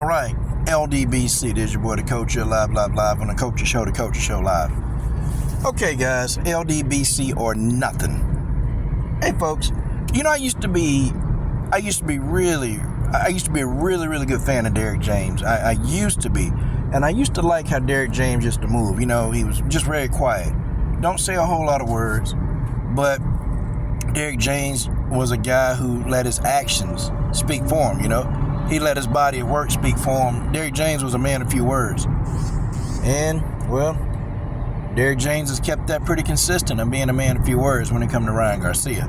All right, LDBC, this is your boy, the Coach here, live on the Coach Show, live. Okay, guys, LDBC or nothing. Hey, folks, you know, I used to be a really good fan of Derrick James. I used to be, and I used to like how Derrick James used to move. You know, he was just very quiet. Don't say a whole lot of words, but Derrick James was a guy who let his actions speak for him, you know. He let his body of work speak for him. Derrick James was a man of few words. And, well, Derrick James has kept that pretty consistent of being a man of few words when it comes to Ryan Garcia.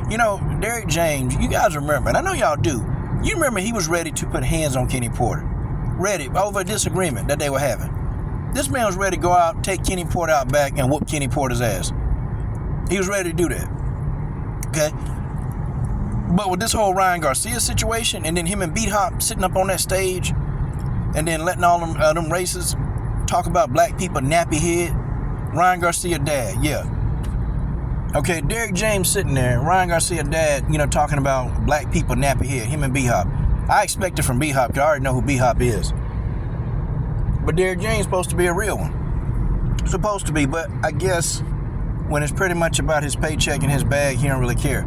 You know, Derrick James, you guys remember, and I know y'all do, you remember he was ready to put hands on Kenny Porter. Ready, over a disagreement that they were having. This man was ready to go out, take Kenny Porter out back, and whoop Kenny Porter's ass. He was ready to do that. Okay? But with this whole Ryan Garcia situation, and then him and Beat Hop sitting up on that stage, and then letting all them racists talk about black people nappy head, Ryan Garcia dad, yeah. Okay, Derrick James sitting there, Ryan Garcia dad, you know, talking about black people nappy head, him and Beat Hop. I expect it from Beat Hop, because I already know who Beat Hop is. But Derrick James supposed to be a real one. Supposed to be, but I guess when it's pretty much about his paycheck and his bag, he don't really care.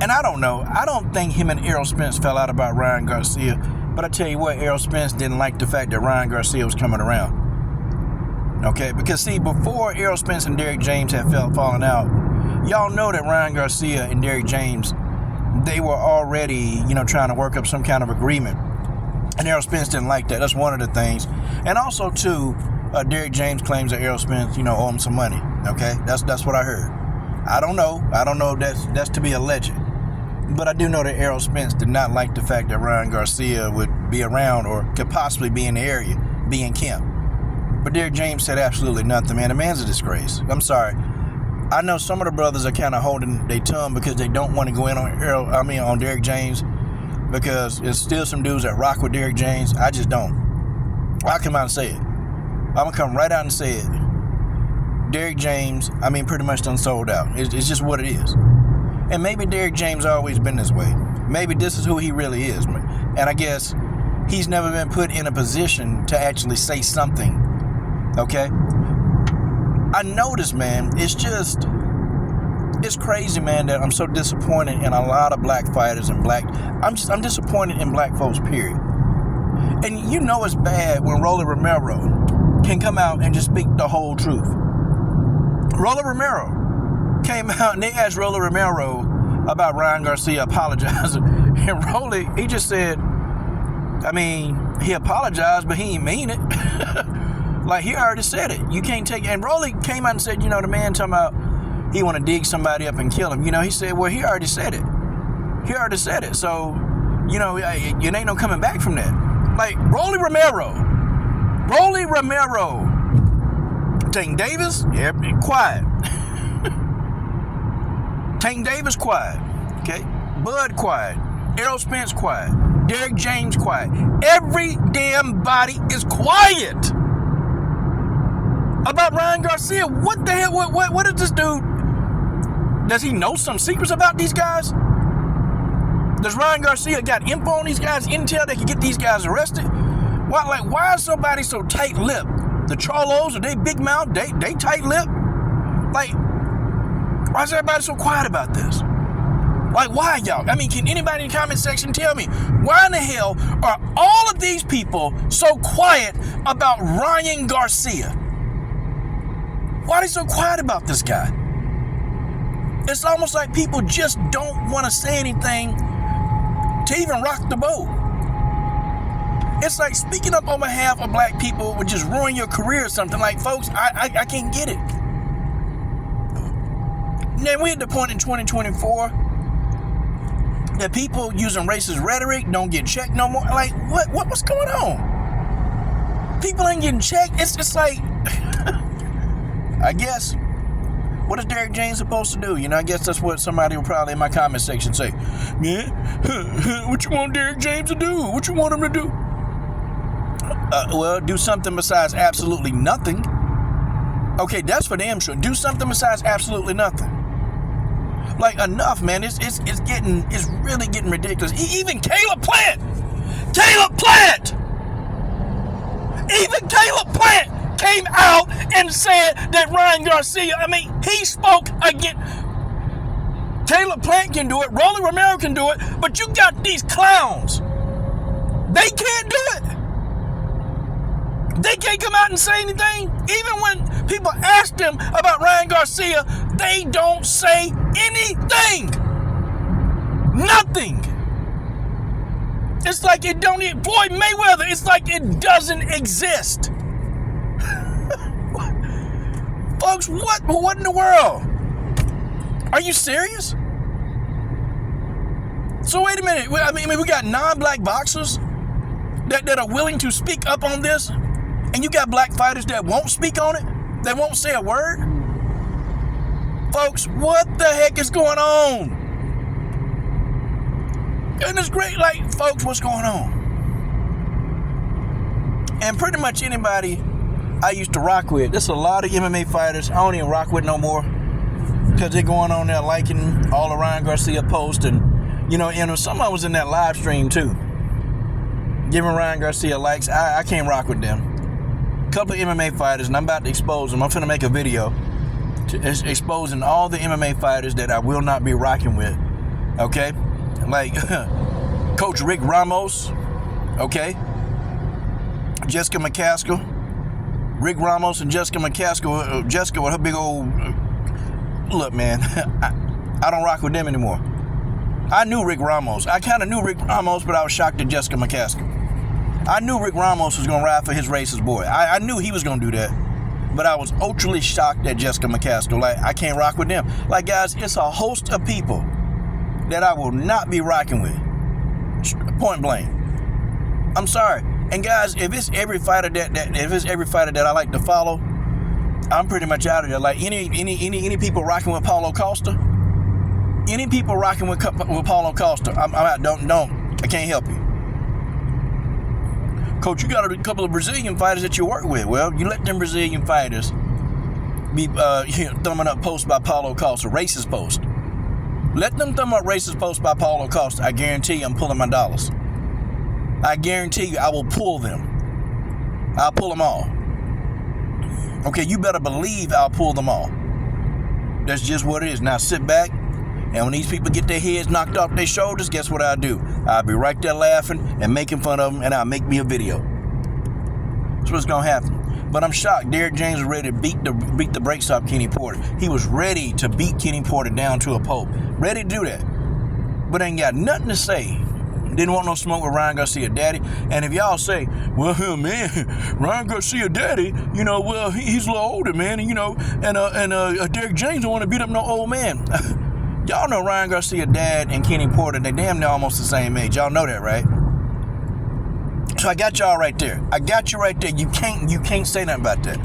And I don't know. I don't think him and Errol Spence fell out about Ryan Garcia. But I tell you what, Errol Spence didn't like the fact that Ryan Garcia was coming around. Okay? Because, see, before Errol Spence and Derrick James had fallen out, y'all know that Ryan Garcia and Derrick James, they were already, you know, trying to work up some kind of agreement. And Errol Spence didn't like that. That's one of the things. And also, too, Derrick James claims that Errol Spence, you know, owe him some money. Okay? That's what I heard. I don't know if that's to be alleged. But I do know that Errol Spence did not like the fact that Ryan Garcia would be around or could possibly be in the area, be in camp. But Derrick James said absolutely nothing, man. The man's a disgrace. I'm sorry. I know some of the brothers are kind of holding their tongue because they don't want to go in on Derrick James, because there's still some dudes that rock with Derrick James. I just don't. I'll come out and say it. I'm going to come right out and say it. Derrick James, pretty much done sold out. It's just what it is. And maybe Derrick James always been this way. Maybe this is who he really is. And I guess he's never been put in a position to actually say something. Okay? I noticed, man, it's crazy, man, that I'm so disappointed in a lot of black fighters and I'm disappointed in black folks, period. And you know it's bad when Rolly Romero can come out and just speak the whole truth. Rolly Romero came out and they asked Rolly Romero about Ryan Garcia apologizing. And Rolly, he just said, he apologized, but he ain't mean it. Like, he already said it. You can't take it. And Rolly came out and said, you know, the man talking about he want to dig somebody up and kill him. You know, he said, well, he already said it. So, you know, it ain't no coming back from that. Like, Rolly Romero. Tank Davis, yeah, quiet. Tank Davis, quiet. Okay? Bud, quiet. Errol Spence, quiet. Derrick James, quiet. Every damn body is quiet about Ryan Garcia. What the hell? What is this dude? Does he know some secrets about these guys? Does Ryan Garcia got info on these guys, intel that can get these guys arrested? Why is somebody so tight-lipped? The Charlos, are they big mouth? They tight-lipped? Like, why is everybody so quiet about this? Like, why, y'all? Can anybody in the comment section tell me, why in the hell are all of these people so quiet about Ryan Garcia? Why are they so quiet about this guy? It's almost like people just don't want to say anything to even rock the boat. It's like speaking up on behalf of black people would just ruin your career or something. Like, folks, I can't get it. Now, we're at the point in 2024 that people using racist rhetoric don't get checked no more. Like, what's going on? People ain't getting checked. It's like, I guess, what is Derrick James supposed to do? You know, I guess that's what somebody will probably in my comment section say. Yeah, what you want Derrick James to do? What you want him to do? Well, do something besides absolutely nothing. Okay, that's for damn sure. Do something besides absolutely nothing. Like, enough, man. It's really getting ridiculous. Even Caleb Plant Caleb Plant! Even Caleb Plant came out and said that Ryan Garcia, he spoke again. Caleb Plant can do it, Rolly Romero can do it, but you got these clowns. They can't do it. They can't come out and say anything. Even when people ask them about Ryan Garcia, they don't say anything. Nothing. It's like it don't even, Floyd Mayweather, it's like it doesn't exist. Folks, what in the world? Are you serious? So wait a minute. We got non-black boxers that are willing to speak up on this, and you got black fighters that won't speak on it, that won't say a word. Folks, what the heck is going on? And it's great, folks, what's going on? And pretty much anybody I used to rock with, there's a lot of MMA fighters I don't even rock with no more, because they're going on there liking all the Ryan Garcia posts, and some of them was in that live stream too, giving Ryan Garcia likes. I can't rock with them. A couple of MMA fighters, and I'm about to expose them. I'm finna make a video exposing all the MMA fighters that I will not be rocking with. Okay, like Coach Rick Ramos. Okay, Jessica McCaskill, Rick Ramos, and Jessica McCaskill. Jessica with her big old. Look, man, I don't rock with them anymore. I knew Rick Ramos. I kind of knew Rick Ramos, but I was shocked at Jessica McCaskill. I knew Rick Ramos was going to ride for his racist boy. I knew he was going to do that, but I was ultra shocked at Jessica McCaskill. I can't rock with them. Guys, it's a host of people that I will not be rocking with. Point blank. I'm sorry. And guys, if it's every fighter that I like to follow, I'm pretty much out of there. Any people rocking with Paulo Costa, any people rocking with Paulo Costa, I'm out. Don't. I can't help you. Coach, you got a couple of Brazilian fighters that you work with. Well, you let them Brazilian fighters be thumbing up posts by Paulo Costa, racist posts. Let them thumb up racist posts by Paulo Costa. I guarantee you I'm pulling my dollars. I guarantee you I will pull them. I'll pull them all. Okay, you better believe I'll pull them all. That's just what it is. Now sit back, and when these people get their heads knocked off their shoulders, guess what I'll do? I'll be right there laughing and making fun of them, and I'll make me a video. That's what's going to happen. But I'm shocked. Derrick James was ready to beat the brakes off Kenny Porter. He was ready to beat Kenny Porter down to a pulp. Ready to do that. But ain't got nothing to say. Didn't want no smoke with Ryan Garcia Daddy. And if y'all say, well, man, Ryan Garcia Daddy, well, he's a little older, man, and Derrick James don't want to beat up no old man. Y'all know Ryan Garcia Dad and Kenny Porter, they damn near almost the same age. Y'all know that, right? So I got y'all right there. I got you right there. You can't say nothing about that.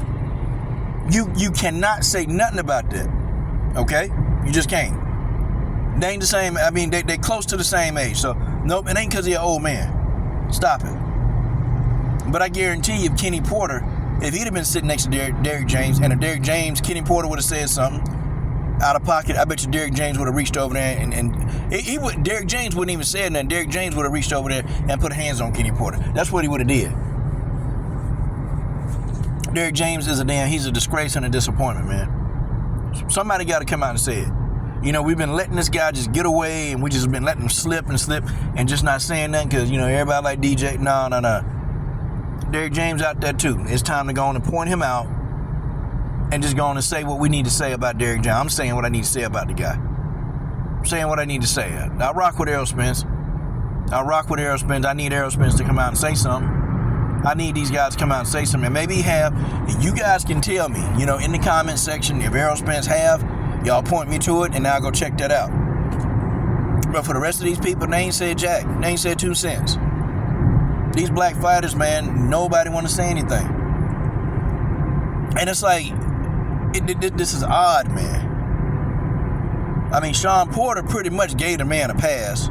You cannot say nothing about that. Okay? You just can't. They ain't the same. They close to the same age. So, nope, it ain't because he's an old man. Stop it. But I guarantee you, if Kenny Porter, if he'd have been sitting next to Derrick James, and if Derrick James, Kenny Porter would have said something out of pocket, I bet you Derrick James would have reached over there and Derrick James wouldn't even say nothing. Derrick James would have reached over there and put hands on Kenny Porter. That's what he would have did. Derrick James he's a disgrace and a disappointment, man. Somebody got to come out and say it. We've been letting this guy just get away, and we just been letting him slip and just not saying nothing because, everybody like DJ. No. Derrick James out there too. It's time to go on and point him out and just go on and say what we need to say about Derrick James. I'm saying what I need to say about the guy. I'm saying what I need to say. I rock with Errol Spence. I need Errol Spence to come out and say something. I need these guys to come out and say something. And maybe he have. And you guys can tell me, in the comment section, if Errol Spence have, y'all point me to it, and I'll go check that out. But for the rest of these people, they ain't said jack. They ain't said 2 cents. These black fighters, man, nobody want to say anything. And it's like, this is odd, man. Sean Porter pretty much gave the man a pass.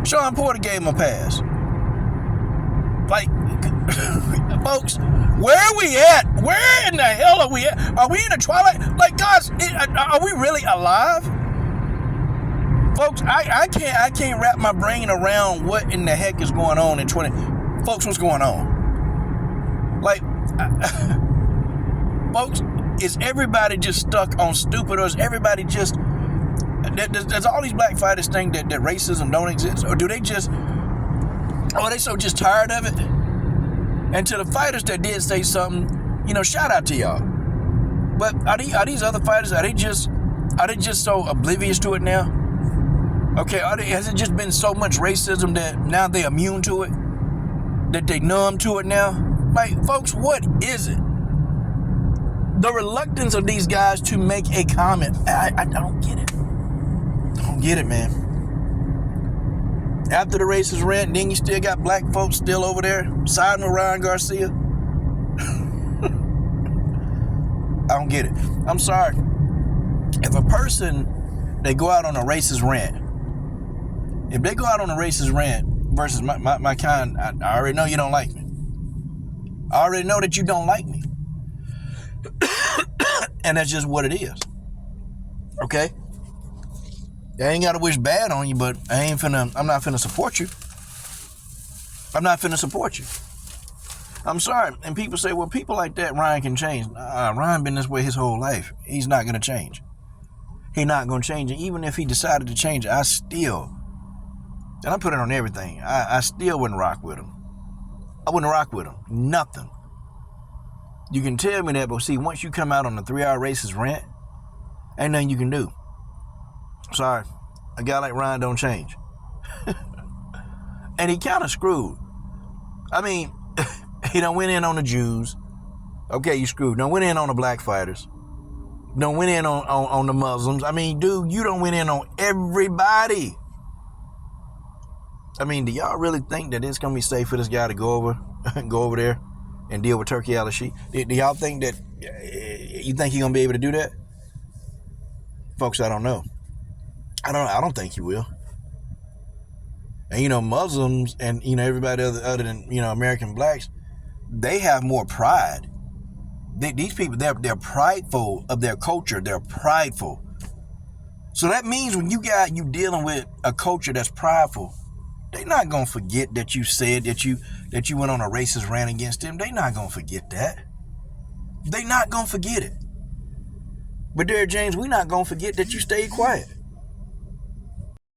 Sean Porter gave him a pass. Folks, where are we at? Where in the hell are we at? Are we in a twilight? Guys, are we really alive? Folks, I can't wrap my brain around what in the heck is going on in 20. Folks, what's going on? Like, folks, is everybody just stuck on stupid, or is everybody just, does all these black fighters think that racism don't exist? Or do they just, are they so just tired of it? And to the fighters that did say something, you know, shout out to y'all. But are these other fighters, are they just so oblivious to it now? Okay, has it just been so much racism that now they're immune to it? That they numb to it now? Like, folks, what is it? The reluctance of these guys to make a comment, I don't get it. I don't get it, man. After the racist rant, then you still got black folks still over there siding with Ryan Garcia. I don't get it. I'm sorry. If a person, they go out on a racist rant, if they go out on a racist rant versus my kind, I already know you don't like me. I already know that you don't like me. And that's just what it is. Okay? I ain't got to wish bad on you, but I'm not finna support you. I'm not finna support you. I'm sorry. And people say, well, people like that, Ryan can change. Ryan been this way his whole life. He's not going to change. He's not going to change it. Even if he decided to change it, I still, and I put it on everything, I still wouldn't rock with him. I wouldn't rock with him. Nothing. You can tell me that, but see, once you come out on the 3-hour racist rant, ain't nothing you can do. Sorry. A guy like Ryan don't change. And he kind of screwed. I mean, he done went in on the Jews. Okay, you screwed. Done went in on the black fighters. Done went in on the Muslims. I mean, dude, you done went in on everybody. I mean, do y'all really think that it's going to be safe for this guy to go over there and deal with Turkey al-Sheikh? Do y'all think that, you think he's going to be able to do that? Folks, I don't know. I don't think he will. And, you know, Muslims and, you know, everybody other than, you know, American blacks, they have more pride. These people, they're prideful of their culture. They're prideful. So that means when you dealing with a culture that's prideful, they're not going to forget that you said that you went on a racist rant against them. They're not going to forget that. They're not going to forget it. But Derrick James, we're not going to forget that you stayed quiet.